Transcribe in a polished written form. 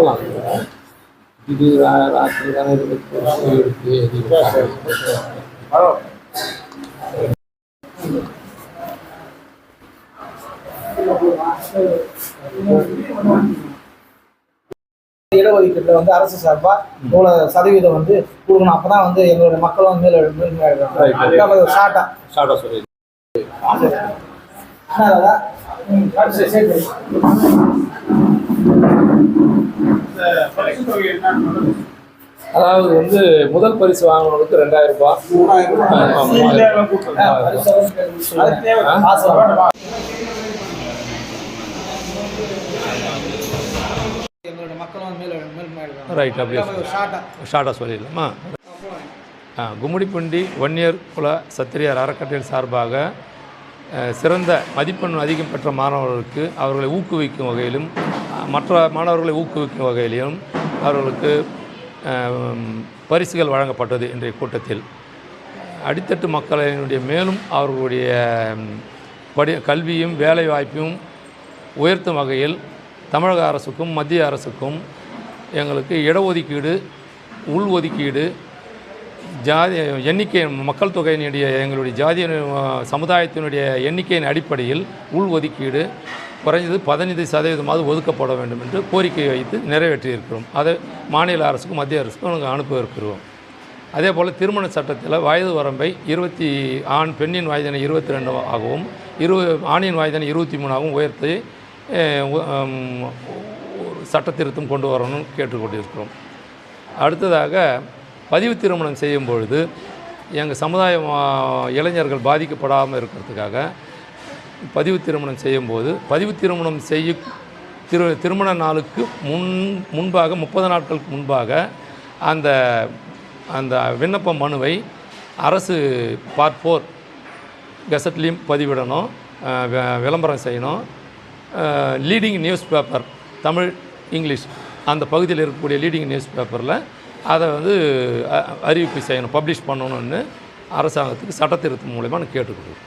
போகலாம். இது ராத்திரி தானே இருக்குது. இடஒதுக்கீட்டில் வந்து அரசு சார்பாக இவ்வளோ சதவீதம் வந்து கொடுக்கணும். அப்போ தான் வந்து எங்களுடைய மக்களும் மேல் ஷார்ட்டாக சொல்லி அதாவது வந்து முதல் பரிசு வாங்கினவங்களுக்கு 2000 ரூபாய். எங்களுடைய மக்களும் மேல் ரைட், அப்படியே ஷார்ட்டாக சொல்லிடலாமா? கும்மிடிப்பூண்டி வன்னியர் குல சத்திரியார் அறக்கட்டளை சார்பாக சிறந்த மதிப்பெண் அதிகம் பெற்ற மாணவர்களுக்கு அவர்களை ஊக்குவிக்கும் வகையிலும் மற்ற மாணவர்களை ஊக்குவிக்கும் வகையிலும் அவர்களுக்கு பரிசுகள் வழங்கப்பட்டது. இன்றைய கூட்டத்தில் அடித்தட்டு மக்களினுடைய மேலும் அவர்களுடைய கல்வியும் வேலை வாய்ப்பையும் உயர்த்தும் வகையில் தமிழக அரசுக்கும் மத்திய அரசுக்கும் எங்களுக்கு இடஒதுக்கீடு, உள்ஒதுக்கீடு, ஜாதி எண்ணிக்கை மக்கள் தொகையினுடைய எங்களுடைய ஜாதிய சமுதாயத்தினுடைய எண்ணிக்கையின் அடிப்படையில் உள்ஒதுக்கீடு குறைஞ்சது 15% ஒதுக்கப்பட வேண்டும் என்று கோரிக்கை வைத்து நிறைவேற்றியிருக்கிறோம். அதை மாநில அரசுக்கும் மத்திய அரசுக்கும் நாங்கள் அனுப்ப இருக்கிறோம். அதே போல் திருமண சட்டத்தில் வயது வரம்பை பெண்ணின் வயதினை 22 ஆகவும் ஆணின் வயதினை 23 உயர்த்தி சட்ட திருத்தம் கொண்டு வரணும்னு கேட்டுக்கொண்டிருக்கிறோம். அடுத்ததாக பதிவு திருமணம் செய்யும் பொழுது எங்கள் சமுதாய இளைஞர்கள் பாதிக்கப்படாமல் இருக்கிறதுக்காக பதிவு திருமணம் செய்யும்போது பதிவு திருமணம் திருமண நாளுக்கு முன்பாக 30 நாட்களுக்கு முன்பாக அந்த அந்த விண்ணப்ப மனுவை அரசு பார்ட் 4 கெசட்லேயும் பதிவிடணும், விளம்பரம் செய்யணும். Leading news paper Tamil English அந்த பகுதியில் இருக்கக்கூடிய லீடிங் நியூஸ் பேப்பரில் அதை வந்து அறிவிப்பு செய்யணும், பப்ளிஷ் பண்ணணும்னு அரசாங்கத்துக்கு சட்ட திருத்தம் மூலமாக நான் கேட்டுக்கொள்கிறேன்.